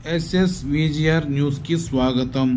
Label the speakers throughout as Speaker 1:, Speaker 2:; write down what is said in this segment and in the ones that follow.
Speaker 1: SSVGR news కి స్వాగతం.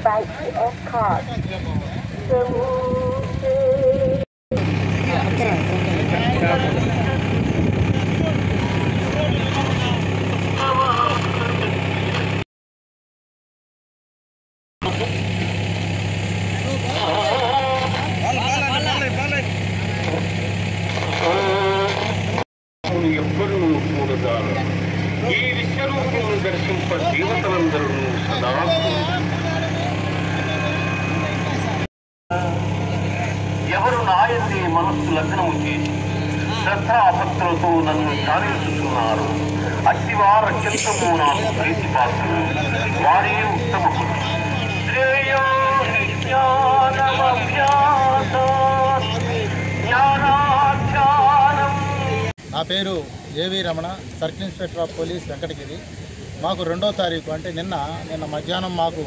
Speaker 2: by of cars.
Speaker 3: ఈ విశ్వరూపమును దర్శింప దేవతలందరూ సదా ఎవరు నాయన్ని మనస్సు లగ్నము చేసి శ్రద్ధాభక్తులతో నన్ను ధ్యానించుతున్నారు అట్టివార అత్యంతము నాకు ప్రీతిపాత్రులు వారే ఉత్తమ పురుషులు.
Speaker 4: పేరు ఏవి Ramana, circle inspector of police Venkatagiri. మాకు 2వ తారీఖు అంటే నిన్న మధ్యాహ్నం మాకు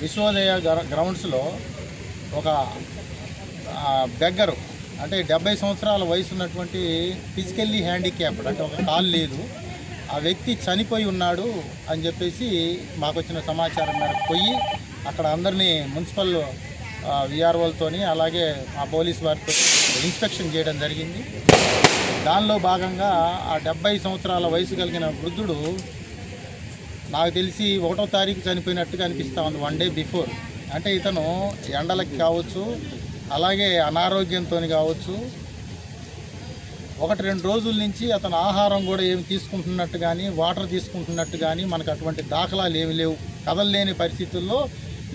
Speaker 4: విశ్వోదయ గ్రౌండ్స్లో ఒక బెగ్గరు అంటే 70 సంవత్సరాల వయసు ఉన్నటువంటి ఫిజికల్లీ హ్యాండిక్యాప్డ్ అంటే ఒక కాలు లేదు ఆ వ్యక్తి చనిపోయి ఉన్నాడు అని చెప్పేసి మాకు వచ్చిన సమాచారం మేరకు పోయి అక్కడ అందరినీ మున్సిపల్ విఆర్ఓలతోని అలాగే మా పోలీస్ వారితో ఇన్స్పెక్షన్ చేయడం జరిగింది. దానిలో భాగంగా ఆ 70 సంవత్సరాల వయసు కలిగిన వృద్ధుడు నాకు తెలిసి 1వ తారీఖు చనిపోయినట్టుగా అనిపిస్తూ ఉంది, 1 డే బిఫోర్. అంటే ఇతను ఎండలకి కావచ్చు, అలాగే అనారోగ్యంతో కావచ్చు, 1-2 రోజుల నుంచి అతను ఆహారం కూడా ఏమి తీసుకుంటున్నట్టు కానీ వాటర్ తీసుకుంటున్నట్టు కానీ మనకు అటువంటి దాఖలాలు ఏమి లేవు. కదలలేని పరిస్థితుల్లో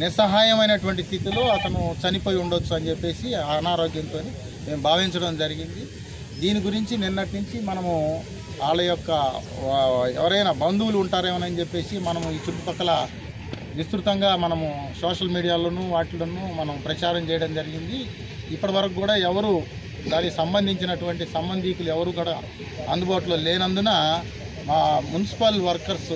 Speaker 4: నిస్సహాయమైనటువంటి స్థితిలో అతను చనిపోయి ఉండొచ్చు అని చెప్పేసి అనారోగ్యంతో మేము భావించడం జరిగింది. దీని గురించి నిన్నటి నుంచి మనము వాళ్ళ యొక్క ఎవరైనా బంధువులు ఉంటారేమోనని చెప్పేసి మనము ఈ చుట్టుపక్కల విస్తృతంగా మనము సోషల్ మీడియాలోనూ వాటిలోనూ మనం ప్రచారం చేయడం జరిగింది. ఇప్పటి వరకు కూడా ఎవరు దానికి సంబంధించినటువంటి సంబంధికులు ఎవరు కూడా అందుబాటులో లేనందున మా మున్సిపల్ వర్కర్స్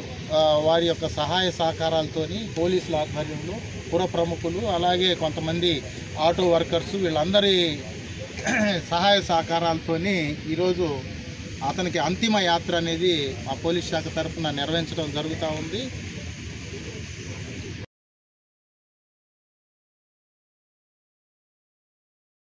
Speaker 4: వారి యొక్క సహాయ సహకారాలతోని పోలీసుల ఆధ్వర్యంలో పుర ప్రముఖులు అలాగే కొంతమంది ఆటో వర్కర్స్ వీళ్ళందరి సహాయ సహకారాలతోని ఈరోజు అతనికి అంతిమ యాత్ర అనేది మా పోలీస్ శాఖ తరఫున నిర్వహించడం జరుగుతూ ఉంది.